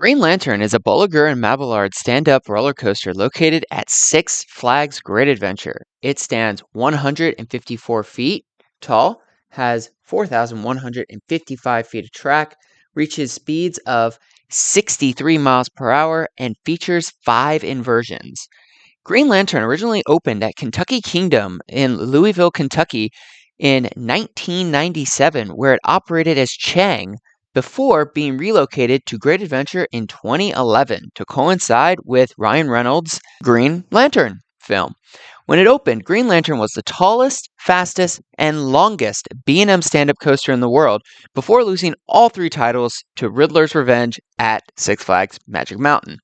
Green Lantern is a Boliger and Mabillard stand-up roller coaster located at Six Flags Great Adventure. It stands 154 feet tall, has 4,155 feet of track, reaches speeds of 63 miles per hour, and features 5 inversions. Green Lantern originally opened at Kentucky Kingdom in Louisville, Kentucky in 1997, where it operated as Chang before being relocated to Great Adventure in 2011 to coincide with Ryan Reynolds' Green Lantern film. When it opened, Green Lantern was the tallest, fastest, and longest B&M stand-up coaster in the world before losing all 3 titles to Riddler's Revenge at Six Flags Magic Mountain.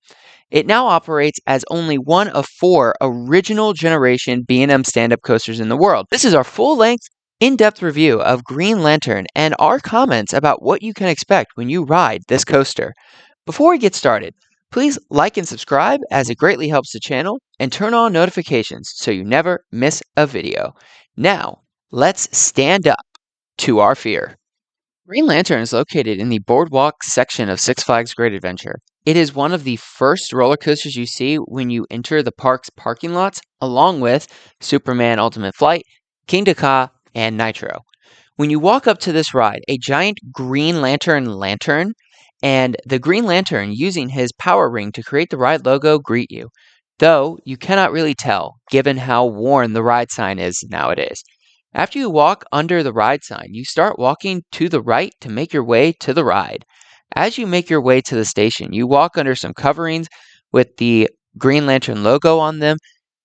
It now operates as only one of 4 original generation B&M stand-up coasters in the world. This is our full-length, in-depth review of Green Lantern and our comments about what you can expect when you ride this coaster. Before we get started, please like and subscribe as it greatly helps the channel, and turn on notifications so you never miss a video. Now, let's stand up to our fear. Green Lantern is located in the Boardwalk section of Six Flags Great Adventure. It is one of the first roller coasters you see when you enter the park's parking lots, along with Superman Ultimate Flight, King Ka, and Nitro. When you walk up to this ride, a giant Green Lantern and the Green Lantern using his power ring to create the ride logo greet you, though you cannot really tell given how worn the ride sign is nowadays. After you walk under the ride sign, you start walking to the right to make your way to the ride. As you make your way to the station, you walk under some coverings with the Green Lantern logo on them,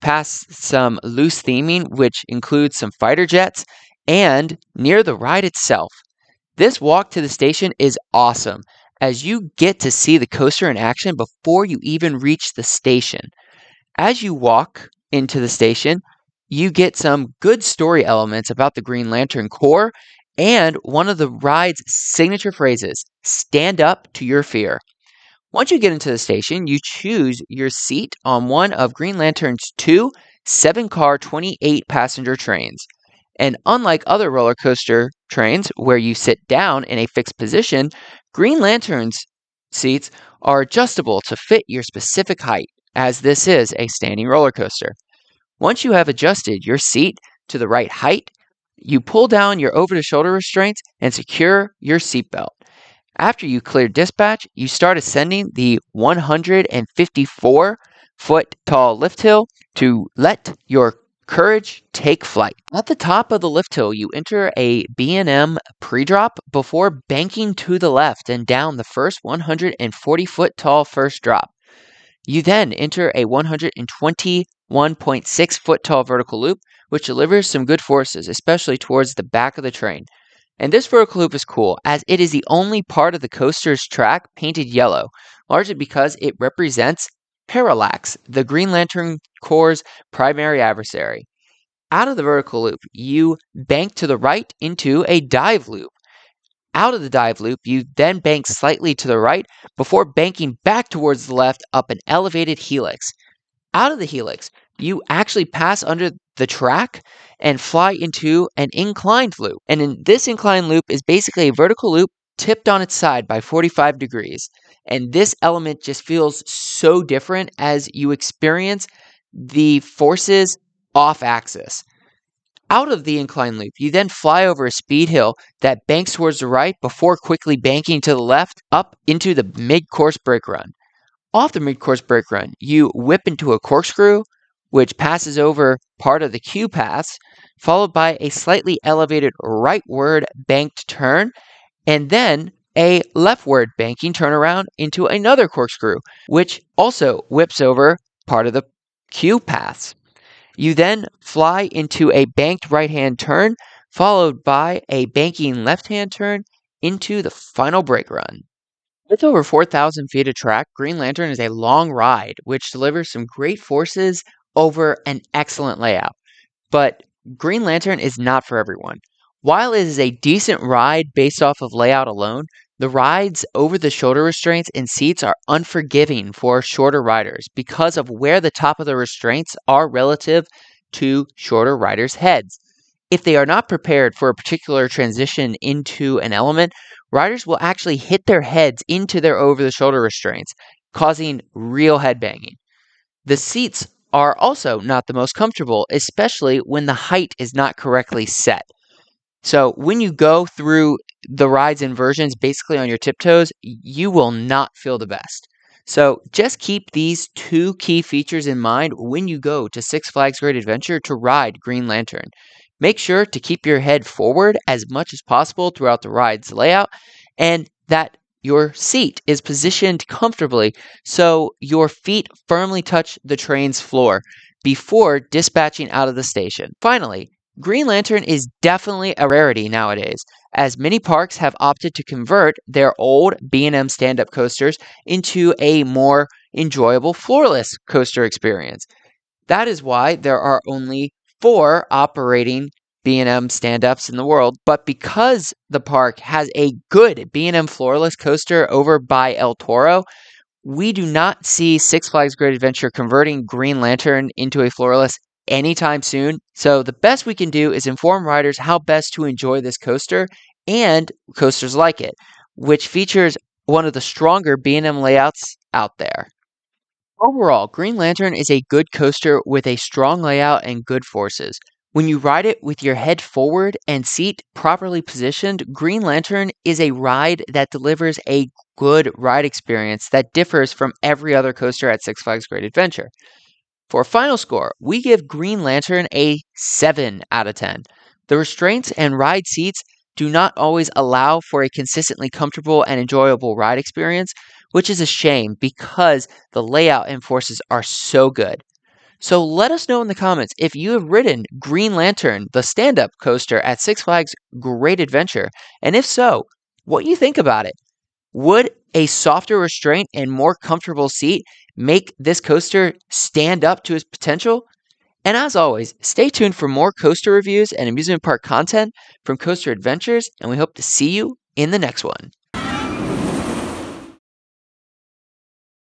past some loose theming, which includes some fighter jets, and near the ride itself. This walk to the station is awesome, as you get to see the coaster in action before you even reach the station. As you walk into the station, you get some good story elements about the Green Lantern Corps and one of the ride's signature phrases, "Stand up to your fear." Once you get into the station, you choose your seat on one of Green Lantern's 2 7-car 28-passenger trains. And unlike other roller coaster trains where you sit down in a fixed position, Green Lantern's seats are adjustable to fit your specific height, as this is a standing roller coaster. Once you have adjusted your seat to the right height, you pull down your over-the-shoulder restraints and secure your seatbelt. After you clear dispatch, you start ascending the 154-foot tall lift hill to let your courage take flight. At the top of the lift hill, you enter a B&M pre-drop before banking to the left and down the first 140-foot tall first drop. You then enter a 121.6-foot tall vertical loop, which delivers some good forces, especially towards the back of the train. And this vertical loop is cool, as it is the only part of the coaster's track painted yellow, largely because it represents Parallax, the Green Lantern Corps' primary adversary. Out of the vertical loop, you bank to the right into a dive loop. Out of the dive loop, you then bank slightly to the right before banking back towards the left up an elevated helix. Out of the helix, you actually pass under the track and fly into an inclined loop. And in this inclined loop is basically a vertical loop tipped on its side by 45 degrees. And this element just feels so different as you experience the forces off axis. Out of the inclined loop, you then fly over a speed hill that banks towards the right before quickly banking to the left up into the mid-course brake run. Off the mid-course brake run, you whip into a corkscrew, which passes over part of the Q pass, followed by a slightly elevated rightward banked turn, and then a leftward banking turnaround into another corkscrew, which also whips over part of the Q pass. You then fly into a banked right-hand turn, followed by a banking left-hand turn into the final brake run. With over 4,000 feet of track, Green Lantern is a long ride, which delivers some great forces over an excellent layout. But Green Lantern is not for everyone. While it is a decent ride based off of layout alone, the ride's over-the-shoulder restraints and seats are unforgiving for shorter riders because of where the top of the restraints are relative to shorter riders' heads. If they are not prepared for a particular transition into an element, riders will actually hit their heads into their over-the-shoulder restraints, causing real headbanging. The seats are also not the most comfortable, especially when the height is not correctly set. So when you go through the rides inversions basically on your tiptoes, you will not feel the best. So just keep these two key features in mind when you go to Six Flags Great Adventure to ride Green Lantern. Make sure to keep your head forward as much as possible throughout the ride's layout, and that your seat is positioned comfortably so your feet firmly touch the train's floor before dispatching out of the station. Finally, Green Lantern is definitely a rarity nowadays, as many parks have opted to convert their old B&M Stand-Up coasters into a more enjoyable floorless coaster experience. That is why there are only 4 operating B&M stand-ups in the world, but because the park has a good B&M floorless coaster over by El Toro, we do not see Six Flags Great Adventure converting Green Lantern into a floorless anytime soon. So the best we can do is inform riders how best to enjoy this coaster and coasters like it, which features one of the stronger B&M layouts out there. Overall, Green Lantern is a good coaster with a strong layout and good forces. When you ride it with your head forward and seat properly positioned, Green Lantern is a ride that delivers a good ride experience that differs from every other coaster at Six Flags Great Adventure. For a final score, we give Green Lantern a 7 out of 10. The restraints and ride seats do not always allow for a consistently comfortable and enjoyable ride experience, which is a shame because the layout and forces are so good. So let us know in the comments if you have ridden Green Lantern, the stand-up coaster at Six Flags Great Adventure, and if so, what you think about it. Would a softer restraint and more comfortable seat make this coaster stand up to its potential? And as always, stay tuned for more coaster reviews and amusement park content from Coaster Adventures, and we hope to see you in the next one.